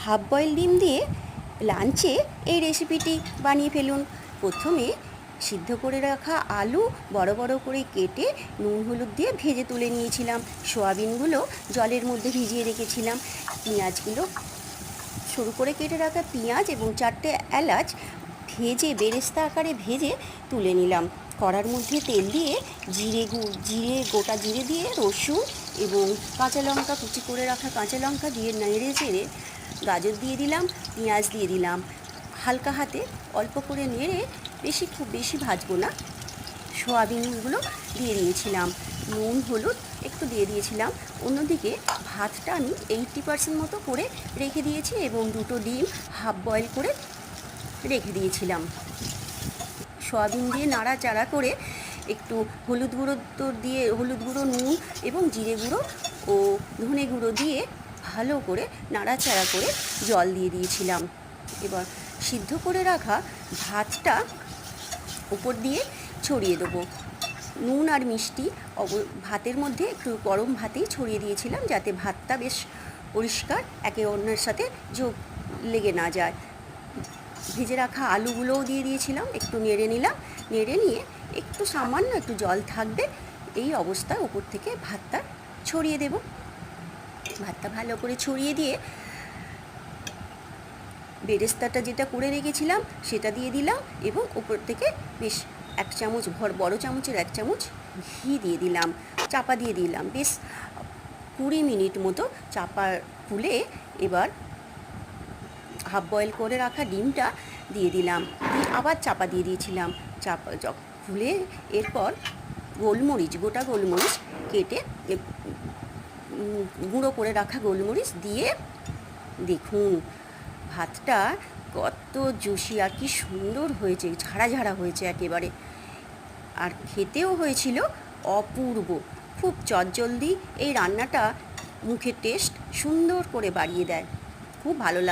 Half boil ডিম দিয়ে লাঞ্চে এই রেসিপিটি বানিয়ে ফেলুন। প্রথমে সিদ্ধ করে রাখা আলু বড় বড় করে কেটে নুন হলুদ দিয়ে ভেজে তুলে নিয়েছিলাম। সোয়াবিনগুলো জলের মধ্যে ভিজিয়ে রেখেছিলাম। পেঁয়াজগুলো সরু করে কেটে রাখা পেঁয়াজ এবং 4টে এলাচ ভেজে বেরেস্তা আকারে ভেজে তুলে নিলাম। কড়ার মধ্যে তেল দিয়ে গোটা জিরে দিয়ে রসুন এবং কাঁচা লঙ্কা, কুচি করে রাখা কাঁচা লঙ্কা দিয়ে নেড়ে চেড়ে গাজর দিয়ে দিলাম, পেঁয়াজ দিয়ে দিলাম। হালকা হাতে অল্প করে নেড়ে খুব বেশি ভাজবো না। সোয়াবিনগুলো দিয়ে দিয়েছিলাম, নুন হলুদ একটু দিয়ে দিয়েছিলাম। অন্যদিকে ভাতটা আমি 80% মতো করে রেখে দিয়েছি এবং 2টো ডিম হাফ বয়েল করে রেখে দিয়েছিলাম। সোয়াবিন দিয়ে নাড়াচাড়া করে একটু হলুদ গুঁড়ো, নুন এবং জিরে গুঁড়ো ও ধনে গুঁড়ো দিয়ে ভালো করে নাড়াচাড়া করে জল দিয়ে দিয়েছিলাম। এবার সিদ্ধ করে রাখা ভাতটা উপর দিয়ে ছড়িয়ে দেবো। নুন আর মিষ্টি ভাতের মধ্যে একটু গরম ভাতেই ছড়িয়ে দিয়েছিলাম, যাতে ভাতটা বেশ পরিষ্কার একে অন্যের সাথে লেগে না যায়। ভেজে রাখা আলুগুলোও দিয়ে দিয়েছিলাম, একটু নেড়ে নিলাম। নেড়ে নিয়ে সামান্য একটু জল থাকবে, এই অবস্থায় উপর থেকে ভাতটা ছড়িয়ে দেব। ভাতটা ভালো করে ছড়িয়ে দিয়ে বেরেস্তাটা যেটা করে রেখেছিলাম সেটা দিয়ে দিলাম এবং উপর থেকে বেশ বড় চামচের 1 চামচ ঘি দিয়ে দিলাম। চাপা দিয়ে দিলাম বেশ 20 মিনিট মতো। চাপা খুলে এবার হাফ বয়েল করে রাখা ডিমটা দিয়ে দিলাম, আবার চাপা দিয়ে দিয়েছিলাম। চাপা খুলে এরপর গোটা গোলমরিচ কেটে গুঁড়ো করে রাখা গোলমরিচ দিয়ে দেখুন ভাতটা কত জুসি আর কি সুন্দর হয়েছে, ঝাড়া ঝাড়া হয়েছে একেবারে। আর খেতেও হয়েছিল অপূর্ব। খুব চটজলদি এই রান্নাটা মুখের টেস্ট সুন্দর করে বাড়িয়ে দেয়। খুব ভালো লাগছে।